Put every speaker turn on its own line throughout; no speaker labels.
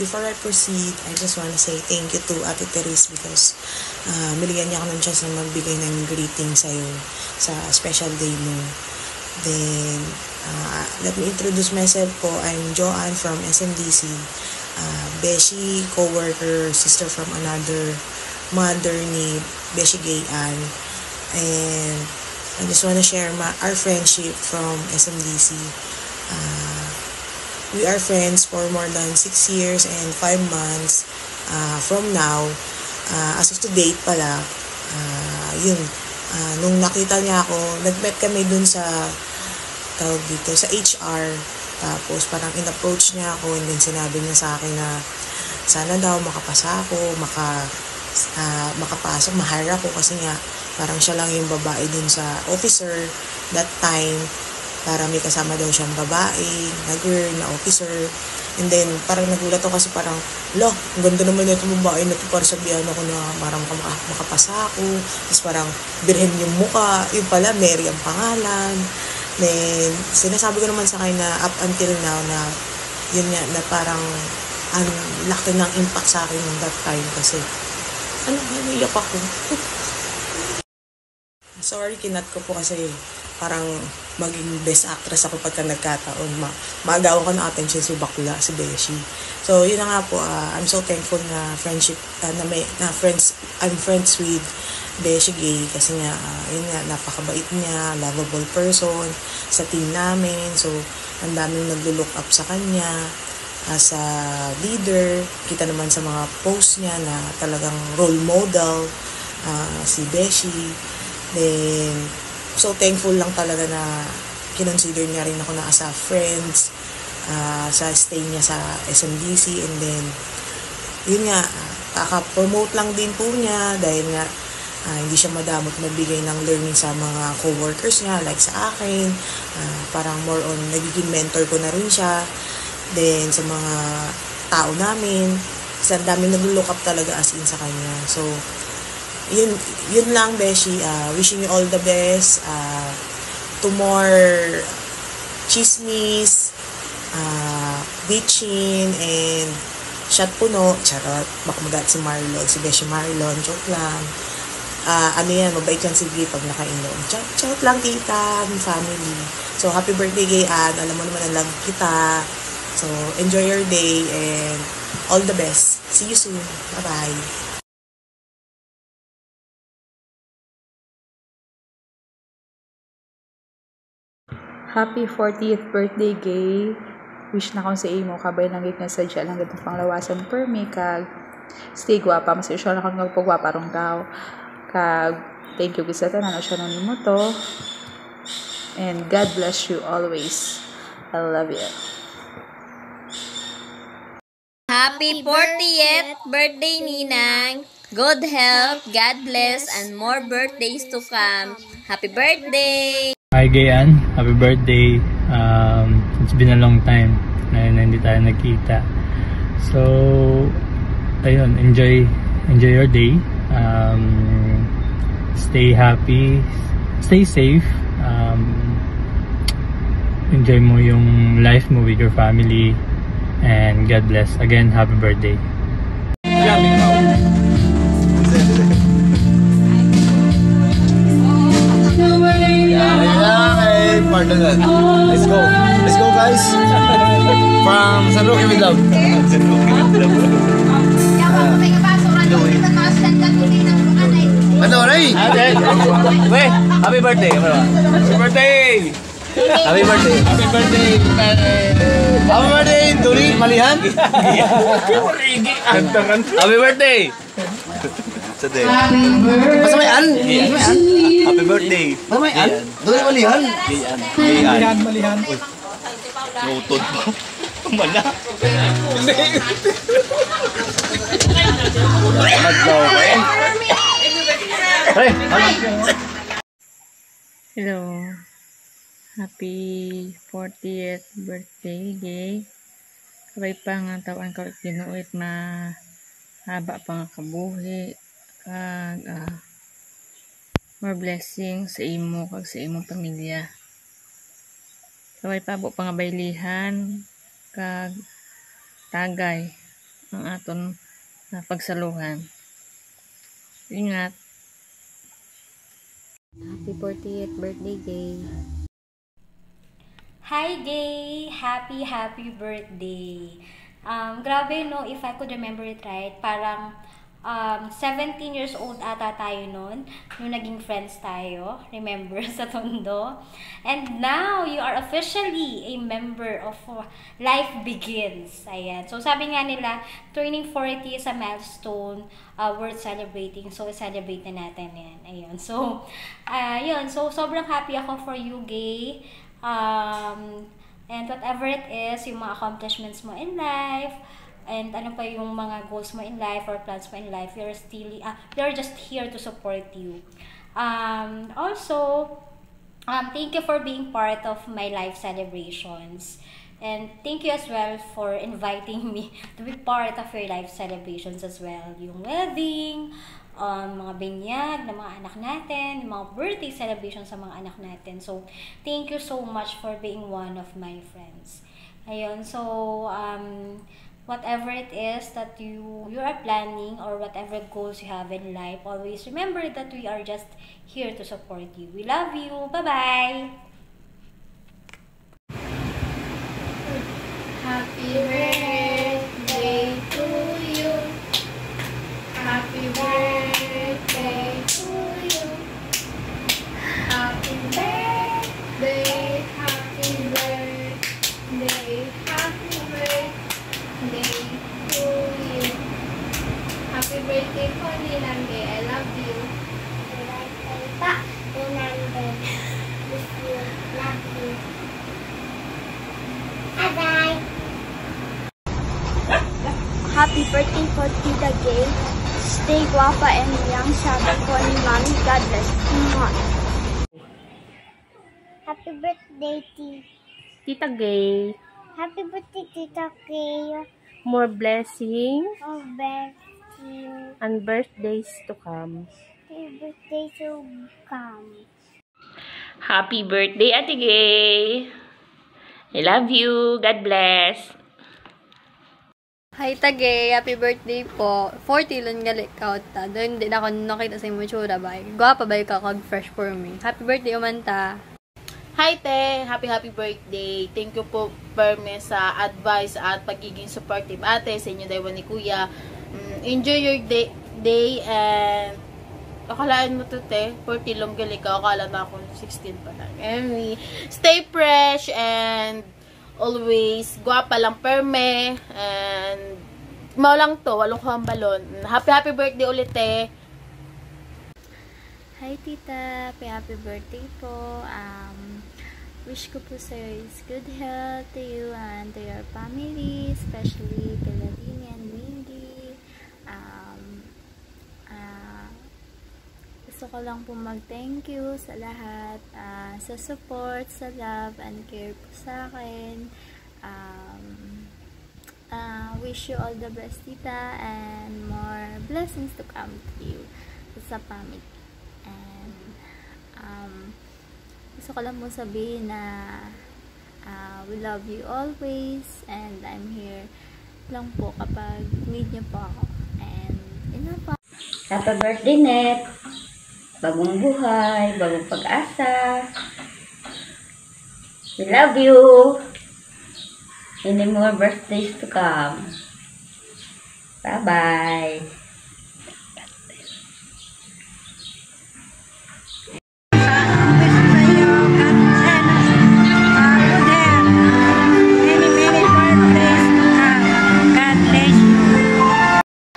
before I proceed, I just want to say thank you to Ate Therese because miligyan niya ako ng chance na magbigay ng greeting sa'yo sa special day mo. Then, let me introduce myself po. I'm Joanne from SMDC. Beshi, co-worker, sister from another mother ni Beshi Gayan. And I just want to share our friendship from SMDC. We are friends for more than 6 years and 5 months from now. As of to date pala, nung nakita niya ako, nag-met kami dun sa sa HR. Tapos parang in-approach niya ako and then sinabi niya sa akin na sana daw makapasa ako, makapasok, ma-hire ako kasi nga parang siya lang yung babae dun sa officer that time. Para may kasama daw siyang babae, na girl, na officer. And then, parang nagulat ako kasi parang, ang ganda naman na itong babae na ito para sabihan ako na parang makapasa ako. Tapos parang, birhen yung muka. Yung pala, Mary ang pangalan. Then, sinasabi ko naman sa kanya na up until now na, yun nga, na parang, ang laki ng impact sa akin that time kasi, naiyak ako. Sorry, kinat ko po kasi parang maging best actress ako pagka nagkataon. Maagawan ko ng attention si bakla, si Beshi. So, yun na nga po. I'm so thankful na friendship, I'm friends with Beshi Gay kasi nga, yun nga, napakabait niya, lovable person sa team namin. So, ang daming naglo-look up sa kanya as a leader. Kita naman sa mga posts niya na talagang role model si Beshi. Then, so thankful lang talaga na kinonsider niya rin ako na as a friends sa stay niya sa SMDC. And then, yun nga, kaka-promote lang din po niya dahil nga hindi siya madamot magbigay ng learning sa mga co-workers niya like sa akin. Parang more on nagiging mentor ko na rin siya. Then, sa mga tao namin, sa daming nag-look up talaga as in sa kanya. So, yun lang, Beshi. Wishing you all the best. To more chismis, bitchin, and shot puno. Charot. Baka magat si Marlon. Si Beshi Marlon. Joke lang. Mabait yan si Gay pag nakainom. Joke lang, tita. Family. So, happy birthday, Gayan. Alam mo naman ang love kita. So, enjoy your day and all the best. See you soon. Bye-bye.
Happy 40th birthday, Gay. Wish na kong sa imo, kabay lang nga sadya lang gatong panglawasan per me, kag stay guwapa, mas isyo na kong nagpagwapa rong tao. Kag, thank you sa tanan, o siya nung mo to. And God bless you always. I love you.
Happy 40th birthday, Ninang. Good health, God bless, and more birthdays to come. Happy birthday!
Hi Gayan, happy birthday. It's been a long time na hindi tayo nagkita. So, ayun, enjoy your day. Stay happy, stay safe. Enjoy mo yung life mo with your family, and God bless. Again, happy birthday.
Let's go guys. From San Roque with love. Ano, Ray?
Wait, happy birthday. Happy birthday.
Happy birthday.
Happy birthday.
Happy birthday, Turi Malihan.
Happy birthday.
Basta may an.
Happy birthday.
Basta may an. Turi Malihan.
Malihan.
Nutod pa. Mana?
Hello. Happy 40th birthday, Gay. Kabay pa nga tawan ka ginuit na haba pa nga kabuhi. Kag more blessings sa imo kag sa imong pamilya. Kabay pa po pangabaylihan kag tagay
ang aton pagsaluhan. Ingat.
Happy 40th birthday, Gay.
Hi, Gay! Happy birthday! Grabe, no? If I could remember it right, parang 17 years old ata tayo noon, nung naging friends tayo, remember, sa Tondo. And now, you are officially a member of Life Begins. Ayan. So, sabi nga nila, turning 40 is a milestone worth celebrating. So, celebrate na natin yan. Ayun. So, yun. So, sobrang happy ako for you, Gay. And whatever it is, yung mga accomplishments mo in life, and ano pa yung mga goals mo in life or plans mo in life, we're just here to support you. Also, thank you for being part of my life celebrations. And thank you as well for inviting me to be part of your life celebrations as well. Yung wedding, mga binyag ng mga anak natin, yung mga birthday celebrations sa mga anak natin. So, thank you so much for being one of my friends. Ayun, so, whatever it is that you are planning or whatever goals you have in life, always remember that we are just here to support you. We love you. Bye-bye!
Happy birthday to you. Happy birthday to you. Happy birthday, happy birthday, happy birthday to you. Happy birthday po, Ninang Gay. I love you. Happy birthday po, Ninang Gay. Miss you. Love you. Bye-bye.
Happy birthday po, Tita Gay. Stay guapa and young, sabi po ni Mommy. God bless you.
Happy birthday,
Tita Gay.
Happy birthday, Tita Gay.
More blessings
Oh, blessing.
and birthdays to come.
Happy birthday to come.
Happy birthday, Ate Gay! I love you. God bless.
Hi, Tagay. Happy birthday po. 40 lang gali ka. Doon din ako nakita sa imo tsura ba. Gwapa ba ka kag fresh for me. Happy birthday, Umanta.
Hi, Te. Happy birthday. Thank you po, Perme, sa advice at pagiging supportive ate sa inyo daywan ni Kuya. Enjoy your day and akalaan mo to, Te. 40 lang gali ka. Akala na ako 16 pa lang. Anyway, stay fresh and always guwapa lang, Perme. And mau lang to. Walong ko ang balon. Happy birthday ulit, Te.
Hi, Tita. Happy birthday po. Wish ko po sa'yo is good health to you and to your family, especially Pilatini and Windy. Gusto ko lang po mag-thank you sa lahat, sa support, sa love and care po sa akin. Wish you all the best, Tita, and more blessings to come to you sa family. And gusto ko lang po sabihin na we love you always and I'm here lang po kapag need niyo po ako. And ina po.
Happy birthday, Net! Bagong buhay, bagong pag-asa. We love you! Many more birthdays to come. Bye-bye!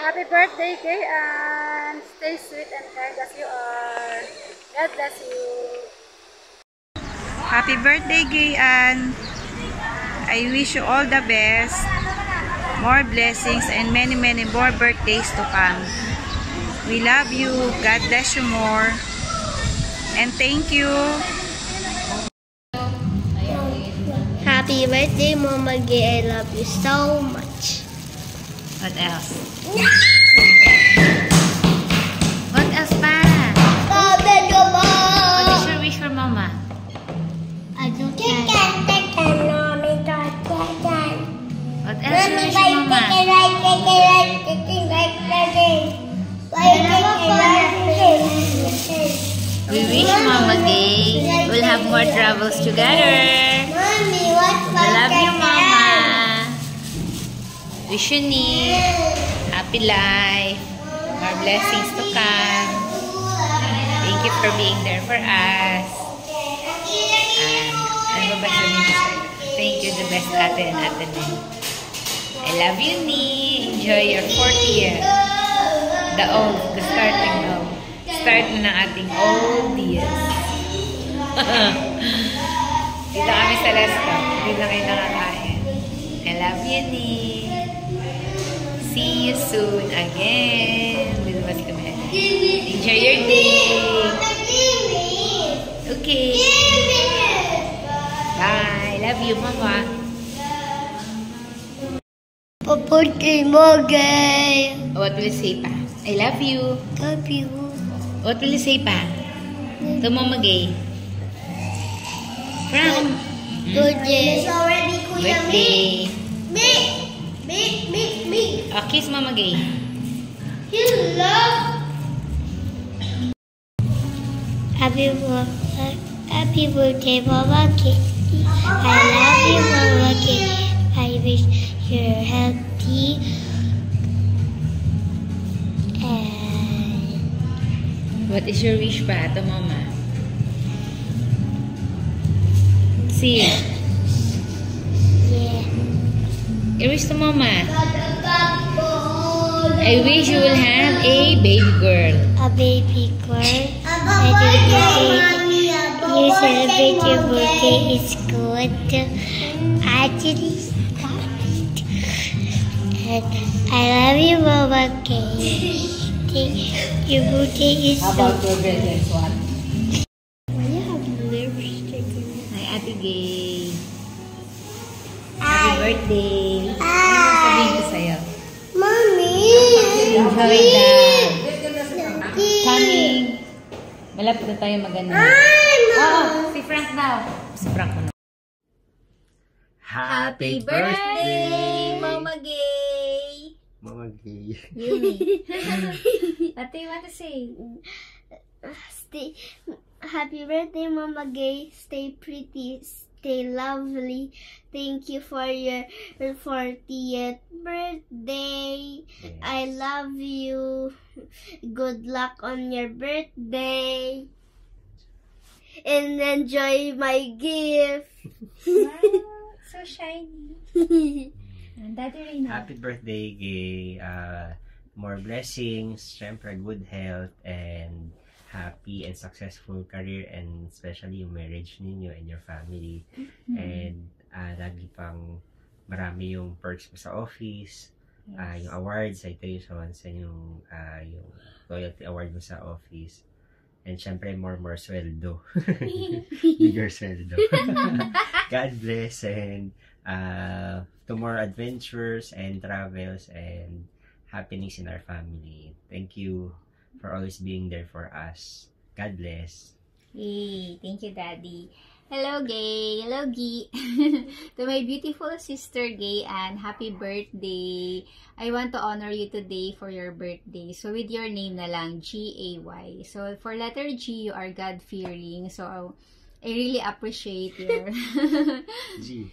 Happy birthday, Kay Ann! Stay sweet and kind as you are. God bless you.
Happy birthday, Kay Ann! I wish you all the best, more blessings, and many more birthdays to come. We love you. God bless you more. And thank you.
Happy birthday, Mama Gay. I love you so much.
What else? What else pa? What is your wish for Mama?
I don't know.
What else your wish for Mama?
Mama Gay. We'll have more travels together.
Mommy, what's
I love you, Mama. Wish you need happy life, more blessings to come. Thank you for being there for us. And ano ba sabihin ko sa'yo? Thank you, the best ate and ate din. I love you, Nee. Enjoy your 40th. The starting of. Start na ng ating old years. Dito kami sa Lesto. Dito na kayo nakakain. I love you, Nee. See you soon again. Dito ba si kami? Enjoy your day. Okay. Bye. Love you, Mama.
Birthday mo, Gay.
What will you say pa? I love you.
Love you.
What will you say pa? To Mama Gay. From
Birthday. Already, Kuya.
birthday.
Me.
Oh, kiss Mama Gay.
Hello. Happy birthday, Mama Gay. I love you, Mama Gay. I wish you're healthy and
What is your wish pa to Mama? See.
yeah.
Your wish to Mama. I wish you will have a baby girl.
A baby girl. I think you celebrate your birthday is good. Actually, and I love you, Mama Gay. Your birthday is
How about your brother's one?
Why you have lipstick?
Hi, Ate Gay. Happy birthday. Ano sabihin ko sa'yo?
Mommy!
Enjoy that. Coming. Malapit na tayo mag-ano. Oh, si Frank daw. Si Frank mo na.
Happy
birthday, Mama Gay.
Mama Gay.
Yumi. What do you want to say?
Happy birthday, Mama Gay. Stay pretty. Stay lovely. Thank you for your 40th birthday.
Yes.
I love you. Good luck on your birthday. And enjoy my gift.
Wow, so shiny. And Daddy Reyna.
Happy birthday, Gay. More blessings, syempre good health, and happy and successful career, and especially yung marriage ninyo and your family. And lagi pang marami yung perks mo sa office, yung awards, citations, and yung loyalty award mo sa office. And syempre more sweldo. Bigger sweldo. God bless, and to more adventures and travels and happenings in our family. Thank you for always being there for us. God bless.
Hey, thank you, Daddy. Hello, Gay. Hello, Gi. To my beautiful sister, Gay, and happy birthday. I want to honor you today for your birthday. So, with your name na lang, G-A-Y. So, for letter G, you are God-fearing. So, I really appreciate your
G.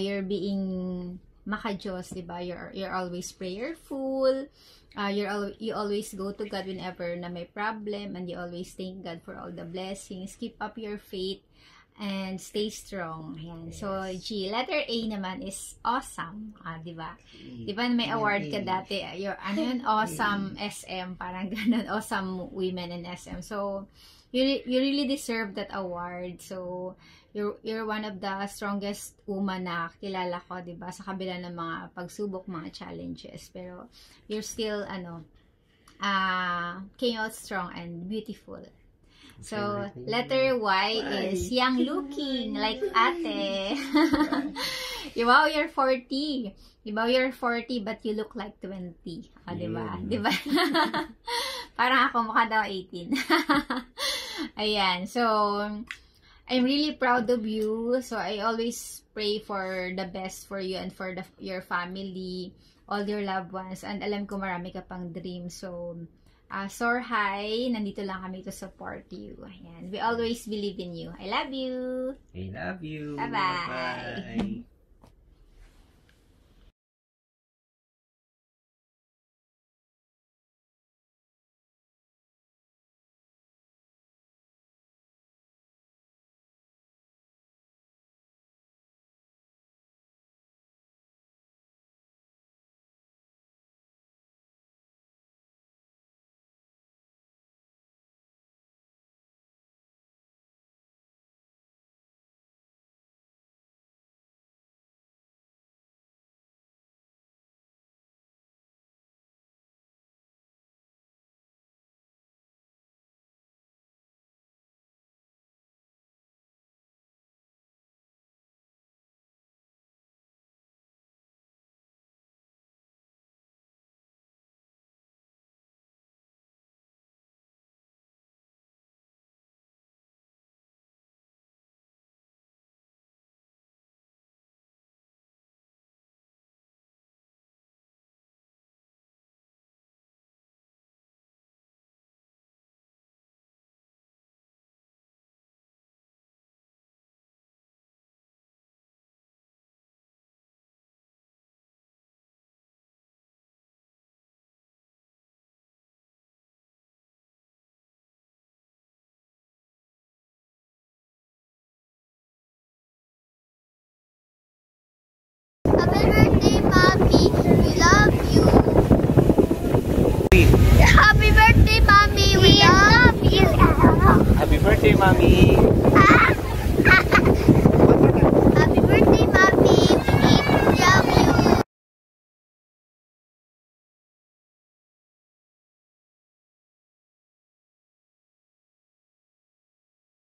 You're being maka-Diyos, diba? You're always prayerful. You always go to God whenever na may problem, and you always thank God for all the blessings. Keep up your faith and stay strong. Ayan.
Yes.
So, G. Letter A naman is awesome. Diba? Diba may award ka dati? Ano yun? Awesome SM. Parang ganun. Awesome women in SM. So, you really deserve that award. So, you're one of the strongest woman na kilala ko, 'di ba? Sa kabila ng mga pagsubok, mga challenges, pero you're still came out strong and beautiful. So, letter Y is young looking like ate. Wow, you're 40. Diba, you're 40 but you look like 20. Oh, diba? Diba? Parang ako mukha daw 18. Ayan. So, I'm really proud of you. So, I always pray for the best for you and for your family, all your loved ones. And alam ko marami ka pang dreams. So, soar high. Nandito lang kami to support you. Ayan. We always believe in you. I love you.
We love you.
Bye-bye.
Bye-bye.
Happy birthday, Mommy. We love you. Happy birthday, Mommy. We love you.
Happy birthday, Mommy.